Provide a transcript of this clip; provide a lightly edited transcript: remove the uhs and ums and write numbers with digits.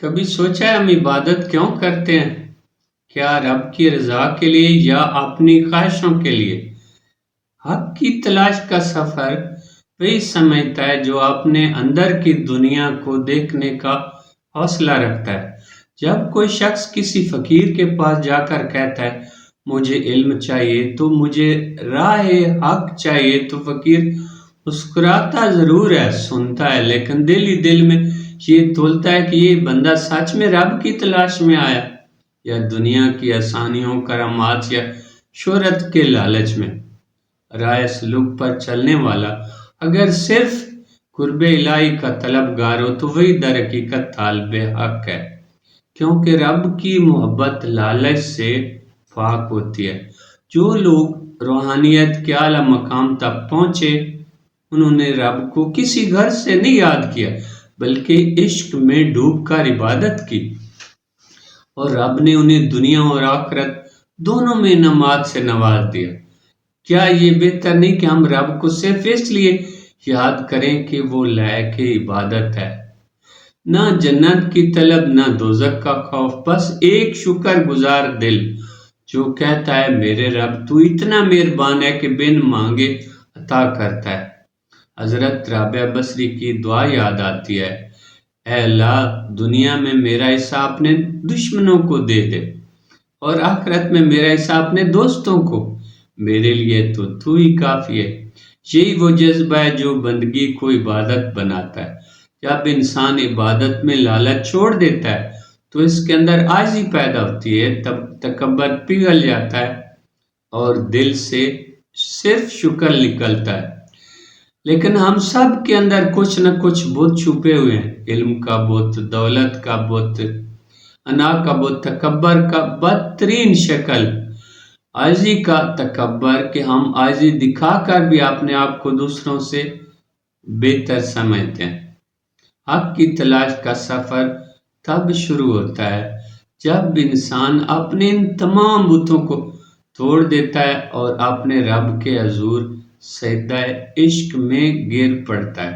کبھی سوچا ہے ہم عبادت کیوں کرتے ہیں؟ کیا رب کی رضا کے لیے یا اپنی خواہشوں کے لیے؟ حق کی تلاش کا سفر وہی سمجھتا ہے جو اپنے اندر کی دنیا کو دیکھنے کا حوصلہ رکھتا ہے۔ جب کوئی شخص کسی فقیر کے پاس جا کر کہتا ہے مجھے علم چاہیے تو مجھے راہ حق چاہیے، تو فقیر مسکراتا ضرور ہے، سنتا ہے، لیکن دل ہی دل میں یہ تولتا ہے کہ یہ بندہ سچ میں رب کی تلاش میں آیا یا دنیا کی آسانیوں، کرامات یا شہرت کے لالچ میں۔ رائے سلوک پر چلنے والا اگر صرف قرب الہی کا طلبگار ہو تو وہی در حقیقت طالب حق ہے، کیونکہ رب کی محبت لالچ سے پاک ہوتی ہے۔ جو لوگ روحانیت کے اعلیٰ مقام تک پہنچے انہوں نے رب کو کسی گھر سے نہیں یاد کیا بلکہ عشق میں ڈوب کر عبادت کی، اور رب نے انہیں دنیا اور آخرت دونوں میں انعامات سے نواز دیا۔ کیا یہ بہتر نہیں کہ ہم رب کو صرف اس لیے یاد کریں کہ وہ لائق عبادت ہے؟ نہ جنت کی طلب نہ دوزخ کا خوف، بس ایک شکر گزار دل جو کہتا ہے میرے رب تو اتنا مہربان ہے کہ بن مانگے عطا کرتا ہے۔ حضرت رابعہ بصری کی دعا یاد آتی ہے، اے اللہ دنیا میں میرا حصہ اپنے دشمنوں کو دے دے اور آخرت میں میرا حصہ اپنے دوستوں کو، میرے لیے تو ہی کافی ہے۔ یہی وہ جذبہ ہے جو بندگی کو عبادت بناتا ہے۔ جب انسان عبادت میں لالچ چھوڑ دیتا ہے تو اس کے اندر عاجزی پیدا ہوتی ہے، تب تکبر پگھل جاتا ہے اور دل سے صرف شکر نکلتا ہے۔ لیکن ہم سب کے اندر کچھ نہ کچھ بت چھپے ہوئے ہیں، علم کا بت، دولت کا بت، انا کا بت، تکبر کا بدترین شکل عاجزی کا تکبر، کہ ہم عاجزی دکھا کر بھی اپنے آپ کو دوسروں سے بہتر سمجھتے ہیں۔ حق کی تلاش کا سفر تب شروع ہوتا ہے جب انسان اپنے ان تمام بتوں کو توڑ دیتا ہے اور اپنے رب کے حضور سجدہ عشق میں گر پڑتا ہے۔